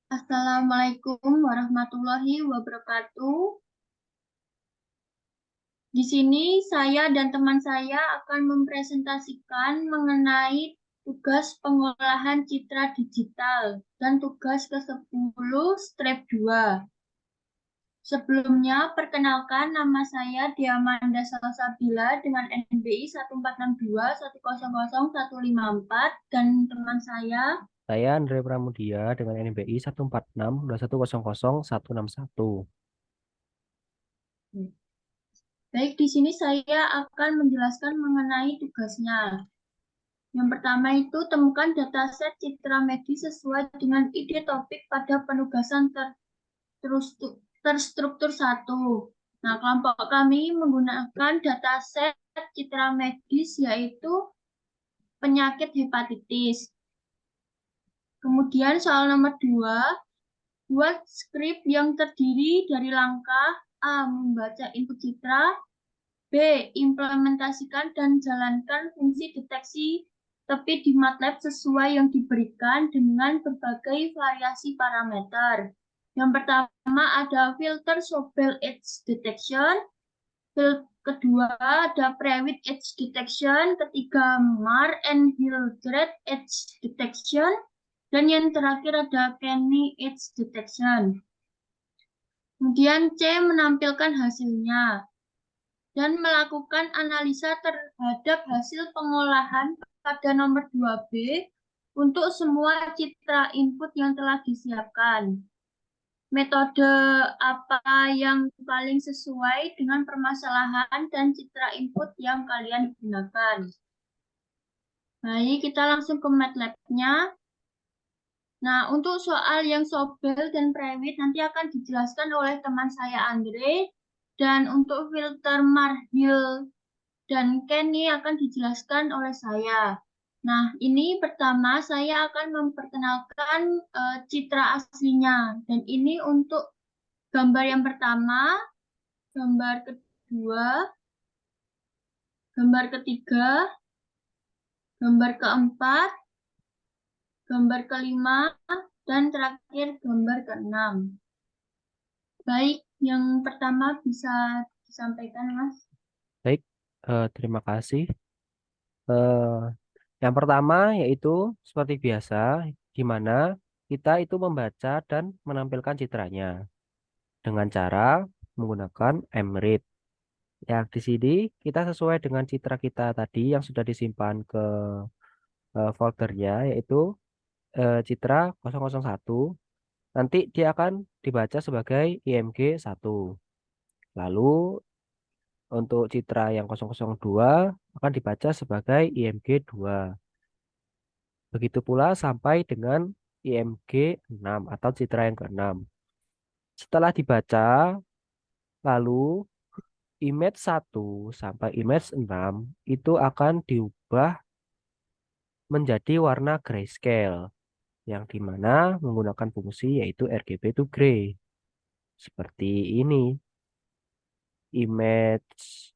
Assalamualaikum warahmatullahi wabarakatuh. Di sini saya dan teman saya akan mempresentasikan mengenai tugas pengolahan citra digital dan tugas ke-10 strip 2. Sebelumnya, perkenalkan nama saya Diamanda Salsabila dengan NBI 1462100154 dan teman saya. Saya Andre Pramudia dengan NBI 14621000161. Baik, di sini saya akan menjelaskan mengenai tugasnya. Yang pertama itu temukan dataset citra medis sesuai dengan ide topik pada penugasan terstruktur 1. Nah, kelompok kami menggunakan dataset citra medis yaitu penyakit hepatitis. Kemudian soal nomor 2, buat skrip yang terdiri dari langkah A. Membaca input citra, B. Implementasikan dan jalankan fungsi deteksi tepi di MATLAB sesuai yang diberikan dengan berbagai variasi parameter. Yang pertama ada filter Sobel edge detection, kedua ada Prewitt edge detection, ketiga Mar and Hildreth edge detection, dan yang terakhir ada Kenny edge detection. Kemudian C menampilkan hasilnya dan melakukan analisa terhadap hasil pengolahan pada nomor 2B untuk semua citra input yang telah disiapkan. Metode apa yang paling sesuai dengan permasalahan dan citra input yang kalian gunakan? Baik, kita langsung ke MATLAB-nya. Nah, untuk soal yang Sobel dan Prewitt nanti akan dijelaskan oleh teman saya Andre. Dan untuk filter Marhill dan Kenny akan dijelaskan oleh saya. Nah, ini pertama saya akan memperkenalkan citra aslinya. Dan ini untuk gambar yang pertama, gambar kedua, gambar ketiga, gambar keempat, gambar kelima, dan terakhir gambar keenam. Baik, yang pertama bisa disampaikan, Mas. Baik, terima kasih. Eh, yang pertama yaitu seperti biasa, di mana kita itu membaca dan menampilkan citranya dengan cara menggunakan EMRIT. Yang di sini kita sesuai dengan citra kita tadi yang sudah disimpan ke foldernya, yaitu citra 001. Nanti dia akan dibaca sebagai IMG 1. Lalu untuk citra yang 002 akan dibaca sebagai IMG 2. Begitu pula sampai dengan IMG 6 atau citra yang ke-6. Setelah dibaca, lalu image 1 sampai image 6 itu akan diubah menjadi warna grayscale yang dimana menggunakan fungsi yaitu RGB to gray. Seperti ini. Image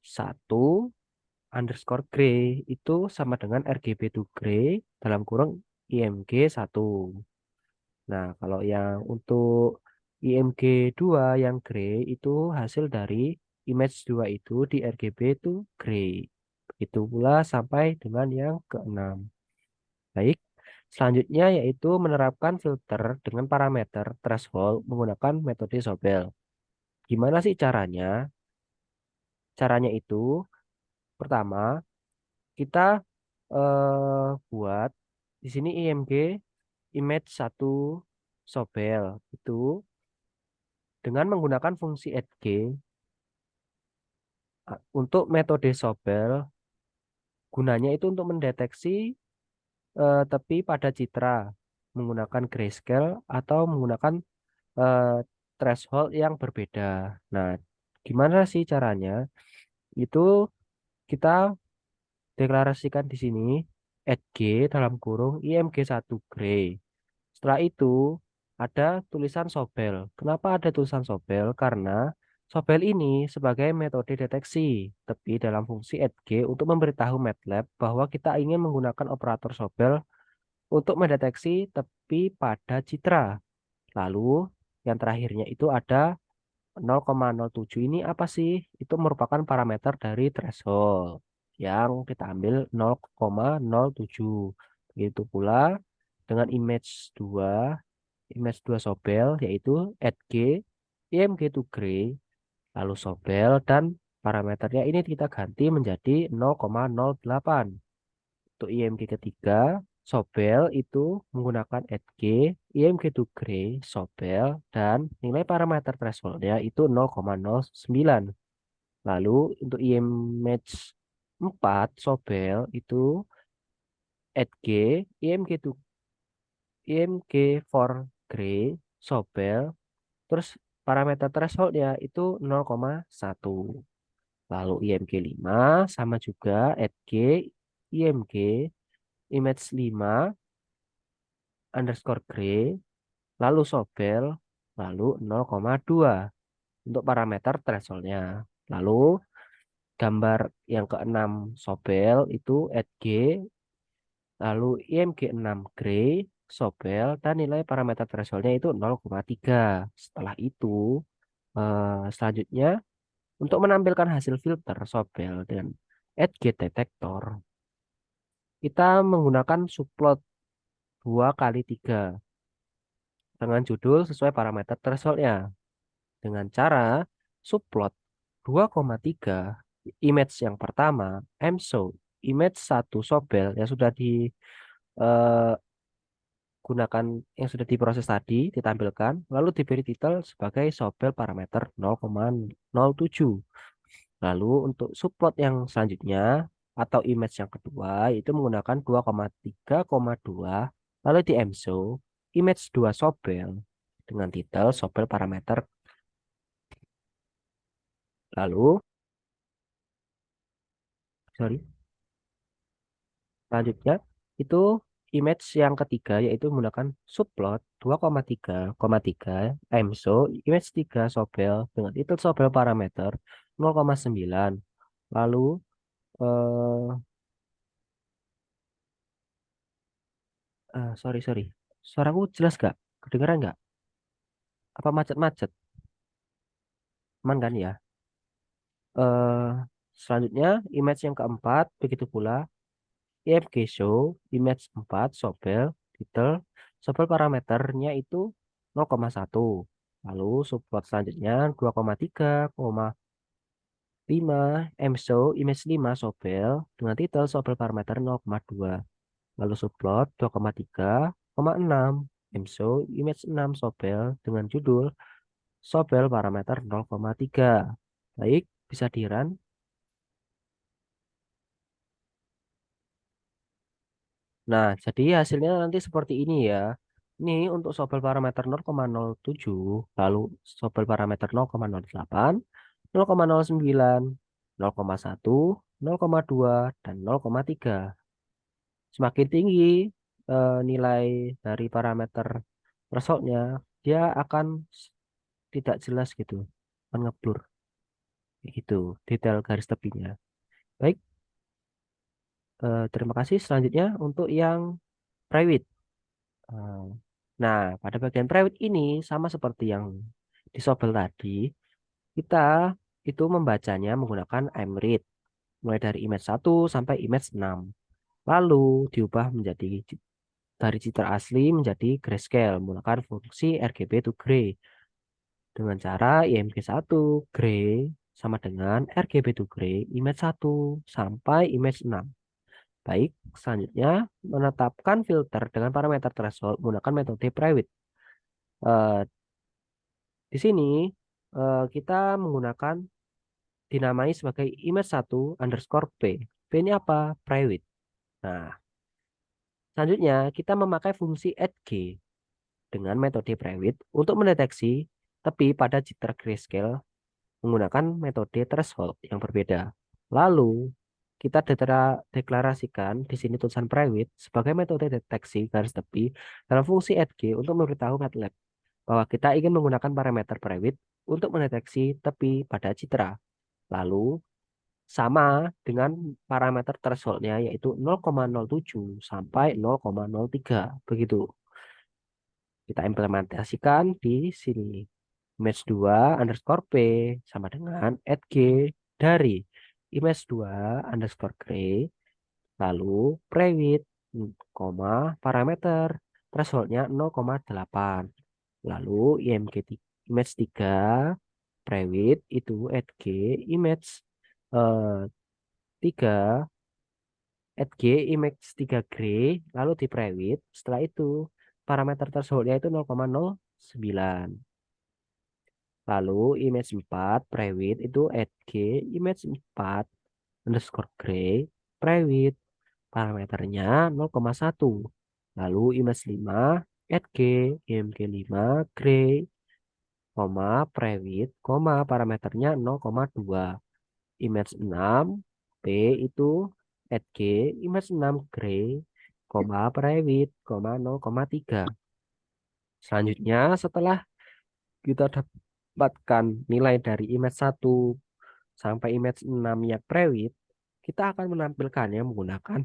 1_gray itu sama dengan RGB to gray dalam kurung IMG 1. Nah, kalau yang untuk IMG 2 yang gray itu hasil dari image 2 itu di RGB to gray. Begitu pula sampai dengan yang keenam. Baik, selanjutnya yaitu menerapkan filter dengan parameter threshold menggunakan metode Sobel. Gimana sih caranya? Caranya itu pertama kita buat di sini IMG image 1 Sobel itu dengan menggunakan fungsi add_g untuk metode Sobel gunanya itu untuk mendeteksi tepi pada citra menggunakan grayscale atau menggunakan eh, threshold yang berbeda. Nah, gimana sih caranya? Itu kita deklarasikan di sini @g dalam kurung img 1 gray. Setelah itu ada tulisan Sobel. Kenapa ada tulisan Sobel? Karena Sobel ini sebagai metode deteksi tepi dalam fungsi @g untuk memberitahu MATLAB bahwa kita ingin menggunakan operator Sobel untuk mendeteksi tepi pada citra. Lalu yang terakhirnya itu ada 0,07 ini apa sih? Itu merupakan parameter dari threshold yang kita ambil 0,07. Begitu pula dengan image 2 Sobel yaitu at G, IMG to gray, lalu Sobel dan parameternya ini kita ganti menjadi 0,08. Untuk IMG ketiga, Sobel itu menggunakan Edge, IMG to Gray, Sobel, dan nilai parameter thresholdnya itu 0,09. Lalu untuk image 4 Sobel itu Edge, IMG for Gray, Sobel, terus parameter thresholdnya itu 0,1. Lalu IMG 5 sama juga Edge, IMG, image 5 underscore gray, lalu Sobel, lalu 0,2 untuk parameter thresholdnya. Lalu gambar yang keenam Sobel itu at G, lalu IMG 6 gray, Sobel, dan nilai parameter thresholdnya itu 0,3. Setelah itu, selanjutnya untuk menampilkan hasil filter Sobel dan Edge detektor, kita menggunakan subplot 2 kali 3 dengan judul sesuai parameter thresholdnya. Dengan cara subplot 2,3 image yang pertama MShow image 1 Sobel yang sudah digunakan yang sudah diproses tadi ditampilkan lalu diberi titel sebagai Sobel parameter 0,07. Lalu untuk subplot yang selanjutnya atau image yang kedua itu menggunakan 2,3,2 lalu di MShow image 2 Sobel dengan titel Sobel parameter. Lalu, sorry, selanjutnya itu image yang ketiga yaitu menggunakan subplot 2,3,3 MSO image 3 Sobel dengan titel Sobel parameter 0,9. Lalu sorry. Suaraku jelas gak? Kedengeran nggak? Apa macet-macet? Aman kan ya? eh Selanjutnya image yang keempat begitu pula IMG show image 4 Sobel titel Sobel parameternya itu 0,1. Lalu subplot selanjutnya 2,3,5 MShow image 5 Sobel dengan titel Sobel parameter 0,2. Lalu subplot 2,3,6 MShow image 6 Sobel dengan judul Sobel parameter 0,3. Baik, bisa dirun. Nah, jadi hasilnya nanti seperti ini ya. Ini untuk Sobel parameter 0,07, lalu Sobel parameter 0,08, 0,09, 0,1, 0,2, dan 0,3. Semakin tinggi nilai dari parameter thresholdnya, dia akan tidak jelas gitu, akan ngeblur. Gitu, detail garis tepinya. Baik, terima kasih. Selanjutnya untuk yang private. Eh, Nah, pada bagian private ini sama seperti yang di Sobel tadi, kita itu membacanya menggunakan IMRead mulai dari image 1 sampai image 6. Lalu diubah menjadi dari citra asli menjadi grayscale menggunakan fungsi RGB to gray dengan cara IMG 1 gray sama dengan RGB to gray image 1 sampai image 6. Baik, selanjutnya menetapkan filter dengan parameter threshold menggunakan metode private. Eh, di sini kita menggunakan dinamai sebagai image 1 underscore P. P ini apa? Private. Nah, selanjutnya kita memakai fungsi add dengan metode private untuk mendeteksi tepi pada jitter grayscale menggunakan metode threshold yang berbeda. Lalu kita deklarasikan di sini tulisan private sebagai metode deteksi garis tepi dalam fungsi add untuk memberitahu MATLAB bahwa kita ingin menggunakan parameter private untuk mendeteksi tepi pada citra. Lalu sama dengan parameter thresholdnya yaitu 0,07 sampai 0,03 begitu. Kita implementasikan di sini. Image 2 underscore P sama dengan add G dari image 2 underscore gray, lalu prewidth, parameter thresholdnya 0,8. Lalu image 3 prewidth itu add G image 3 add G image 3 gray, lalu di prewidth. Setelah itu parameter thresholdnya itu 0,09. Lalu image 4 prewidth itu add G image 4 underscore gray prewidth parameternya 0,1. Lalu image 5 add G img 5 gray prewidth parameternya 0,2. Image 6 P itu add G image 6 gray prewidth 0,3. Selanjutnya setelah kita dapatkan nilai dari image 1 sampai image 6 yang prewidth, kita akan menampilkannya menggunakan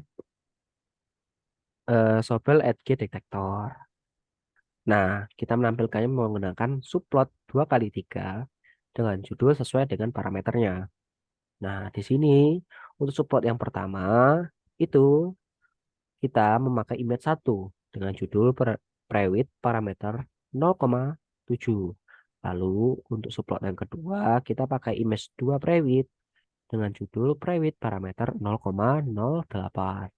Sobel Edge detektor. Nah, kita menampilkannya menggunakan subplot 2x3 dengan judul sesuai dengan parameternya. Nah, di sini untuk subplot yang pertama itu kita memakai image 1 dengan judul prewidth parameter 0,7. Lalu untuk subplot yang kedua kita pakai image 2 prewidth dengan judul prewidth parameter 0,08.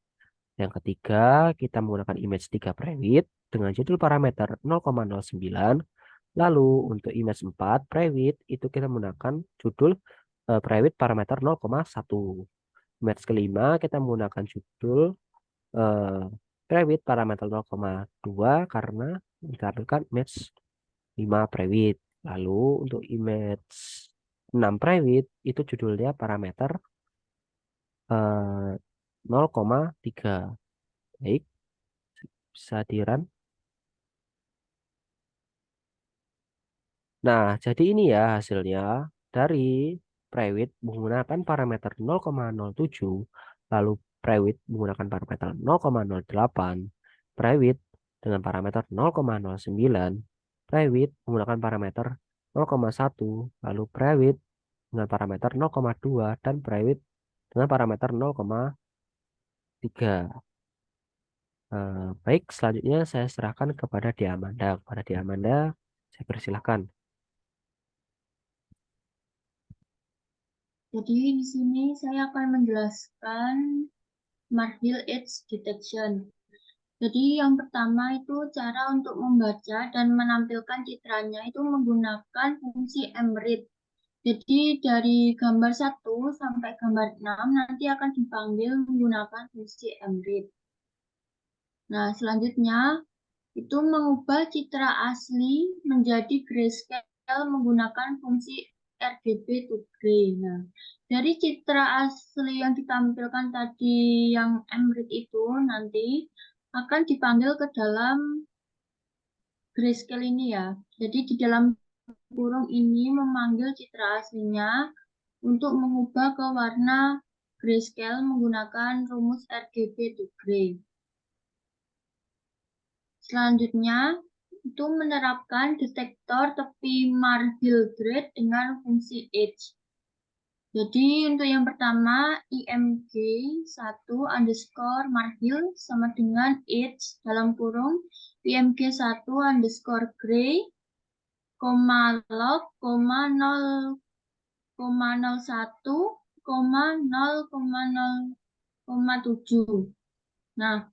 Yang ketiga, kita menggunakan image 3 prewidth dengan judul parameter 0,09. Lalu untuk image 4 prewidth itu kita menggunakan judul prewidth parameter 0,1. Image kelima kita menggunakan judul eh, prewidth parameter 0,2 karena ditampilkan image 5 prewidth. Lalu untuk image 6 prewidth itu judulnya parameter 0,3. Baik, bisa dirun. Nah, jadi ini ya hasilnya dari prewidth menggunakan parameter 0,07, lalu prewidth menggunakan parameter 0,08, prewidth dengan parameter 0,09, prewidth menggunakan parameter 0,1, lalu prewidth dengan parameter 0,2, dan prewidth dengan parameter 0,3. Baik, selanjutnya saya serahkan kepada Diamanda. Kepada Diamanda, saya persilahkan. Jadi di sini saya akan menjelaskan Smart Hill Edge Detection. Jadi yang pertama itu cara untuk membaca dan menampilkan citranya itu menggunakan fungsi mRead. Jadi dari gambar 1 sampai gambar 6 nanti akan dipanggil menggunakan fungsi mRead. Nah, selanjutnya itu mengubah citra asli menjadi grayscale menggunakan fungsi RGB to gray. Nah, dari citra asli yang ditampilkan tadi yang mRead itu nanti akan dipanggil ke dalam grayscale ini ya. Jadi di dalam kurung ini memanggil citra aslinya untuk mengubah ke warna grayscale menggunakan rumus RGB to gray. Selanjutnya, itu menerapkan detektor tepi Marshall-Grad dengan fungsi edge. Jadi untuk yang pertama, img 1 underscore Marshall sama dengan edge dalam kurung img 1 underscore gray, log, 0,01, 0,0,7. Nah,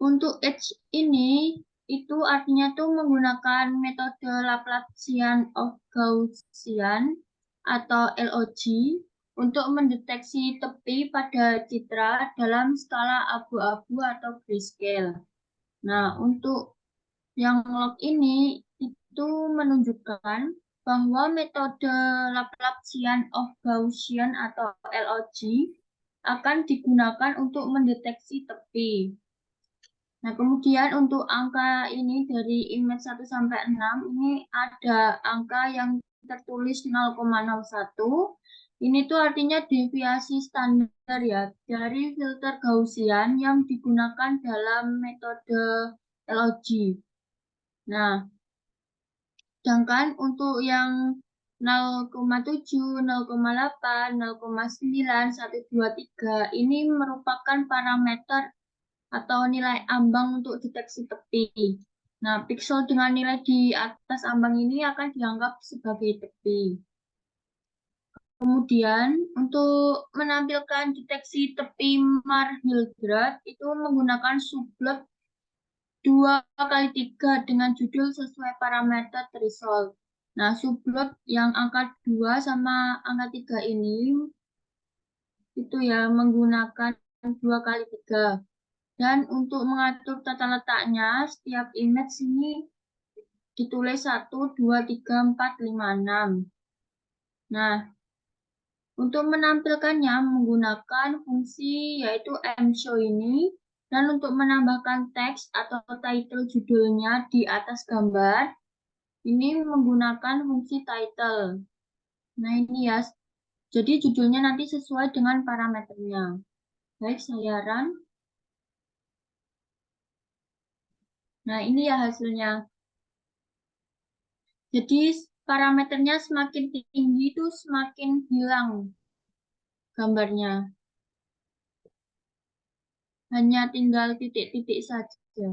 untuk edge ini itu artinya tuh menggunakan metode Laplacian of Gaussian atau LOG untuk mendeteksi tepi pada citra dalam skala abu-abu atau grayscale. Nah, untuk yang log ini itu menunjukkan bahwa metode Laplacian of Gaussian atau LOG akan digunakan untuk mendeteksi tepi. Nah, kemudian untuk angka ini dari image 1 sampai 6 ini ada angka yang tertulis 0,01 Ini tuh artinya deviasi standar ya dari filter Gaussian yang digunakan dalam metode LOG. Nah, sedangkan untuk yang 0,7, 0,8, 0,9, 1, 2, 3 ini merupakan parameter atau nilai ambang untuk deteksi tepi. Nah, piksel dengan nilai di atas ambang ini akan dianggap sebagai tepi. Kemudian, untuk menampilkan deteksi tepi Mar-Hildreth itu menggunakan sublot 2x3 dengan judul sesuai parameter threshold. Nah, sublot yang angka 2 sama angka 3 ini itu ya menggunakan 2x3. Dan untuk mengatur tata letaknya, setiap image ini ditulis 1, 2, 3, 4, 5, 6. Nah, untuk menampilkannya menggunakan fungsi yaitu mshow ini, dan untuk menambahkan teks atau title judulnya di atas gambar, ini menggunakan fungsi title. Nah, ini ya, jadi judulnya nanti sesuai dengan parameternya. Baik, saya run. Nah, ini ya hasilnya. Jadi parameternya semakin tinggi itu semakin hilang gambarnya. Hanya tinggal titik-titik saja.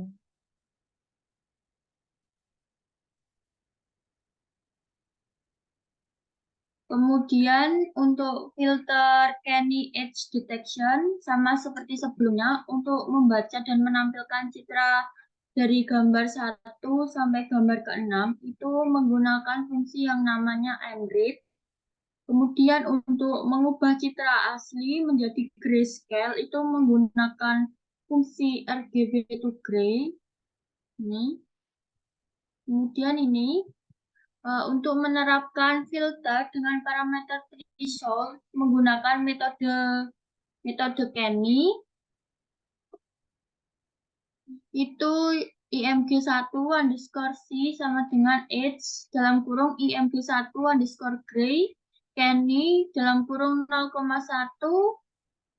Kemudian untuk filter Canny Edge Detection sama seperti sebelumnya untuk membaca dan menampilkan citra dari gambar 1 sampai gambar ke-6 itu menggunakan fungsi yang namanya enrich. Kemudian untuk mengubah citra asli menjadi grayscale itu menggunakan fungsi RGB to gray. Ini. Kemudian ini untuk menerapkan filter dengan parameter threshold menggunakan metode Canny itu img1_c sama dengan edge dalam kurung img1_gray Canny dalam kurung 0,1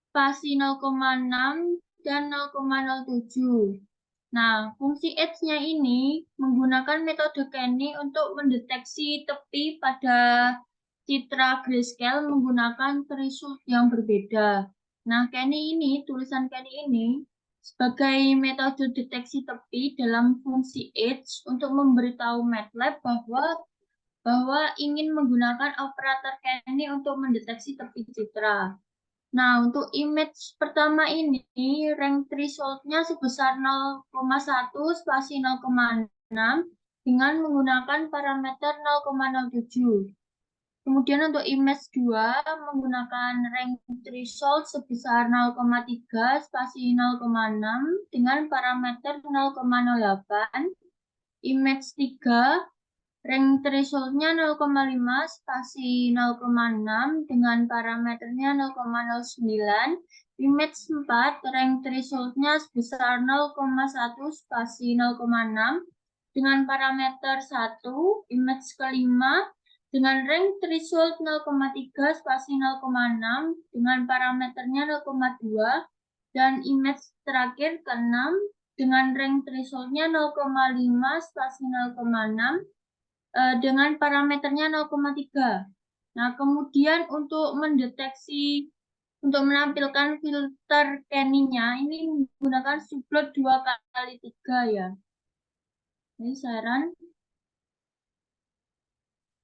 spasi 0,6 dan 0,07. Nah, fungsi edge-nya ini menggunakan metode Canny untuk mendeteksi tepi pada citra grayscale menggunakan threshold yang berbeda. Nah, tulisan Canny ini sebagai metode deteksi tepi dalam fungsi edge untuk memberitahu MATLAB bahwa ingin menggunakan operator Canny untuk mendeteksi tepi citra. Nah, untuk image pertama ini, rank threshold-nya sebesar 0,1 spasi 0,6 dengan menggunakan parameter 0,07. Kemudian untuk image 2 menggunakan rank threshold sebesar 0,3 spasi 0,6 dengan parameter 0,08. Image 3 rank threshold-nya 0,5 spasi 0,6 dengan parameternya 0,09. Image 4 rank threshold-nya sebesar 0,1 spasi 0,6 dengan parameter 1. Image kelima dengan rank threshold 0,3 spasi 0,6 dengan parameternya 0,2. Dan image terakhir ke-6 dengan rank threshold-nya 0,5 spasi 0,6 dengan parameternya 0,3. Nah, kemudian untuk menampilkan filter Canny-nya, ini menggunakan sublot 2x3 ya. Ini saran.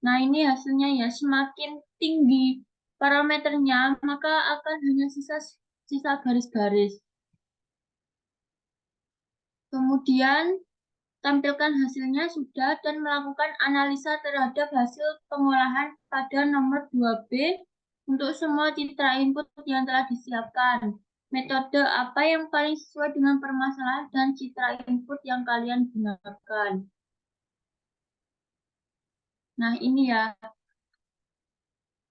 Nah, ini hasilnya ya, semakin tinggi parameternya, maka akan hanya sisa garis-garis. Kemudian tampilkan hasilnya sudah dan melakukan analisa terhadap hasil pengolahan pada nomor 2B untuk semua citra input yang telah disiapkan. Metode apa yang paling sesuai dengan permasalahan dan citra input yang kalian gunakan. Nah, ini ya.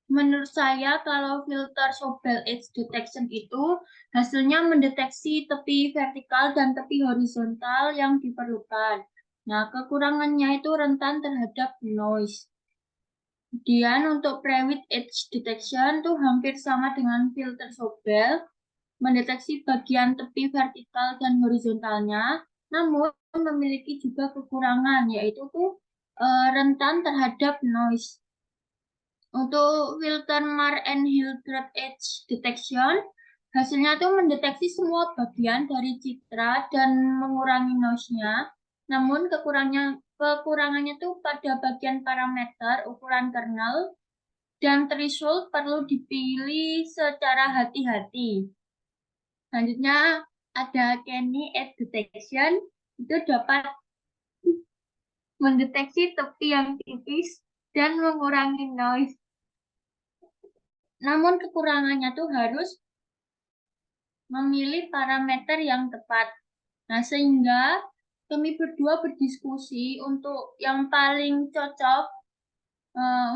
Menurut saya, kalau filter Sobel Edge Detection itu hasilnya mendeteksi tepi vertikal dan tepi horizontal yang diperlukan. Nah, kekurangannya itu rentan terhadap noise. Kemudian untuk pre-with edge detection itu hampir sama dengan filter Sobel, mendeteksi bagian tepi vertikal dan horizontalnya, namun memiliki juga kekurangan, yaitu tuh rentan terhadap noise. Untuk filter Mar and Hildreth Edge Detection, hasilnya tuh mendeteksi semua bagian dari citra dan mengurangi noise-nya. Namun kekurangannya tuh pada bagian parameter ukuran kernel dan threshold perlu dipilih secara hati-hati. Selanjutnya ada Kenny Edge Detection, itu dapat mendeteksi tepi yang tipis dan mengurangi noise. Namun kekurangannya tuh harus memilih parameter yang tepat. Nah, sehingga kami berdua berdiskusi untuk yang paling cocok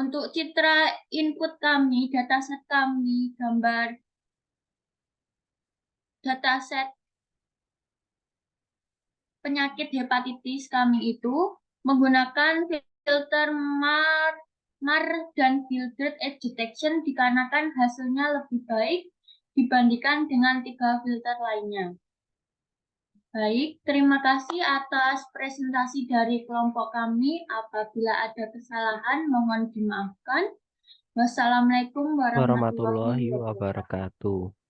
untuk citra input kami, dataset kami, gambar dataset penyakit hepatitis kami itu menggunakan filter Mar dan Hildreth Edge Detection dikarenakan hasilnya lebih baik dibandingkan dengan 3 filter lainnya. Baik, terima kasih atas presentasi dari kelompok kami. Apabila ada kesalahan, mohon dimaafkan. Wassalamualaikum warahmatullahi Warahmatullahi wabarakatuh. wabarakatuh.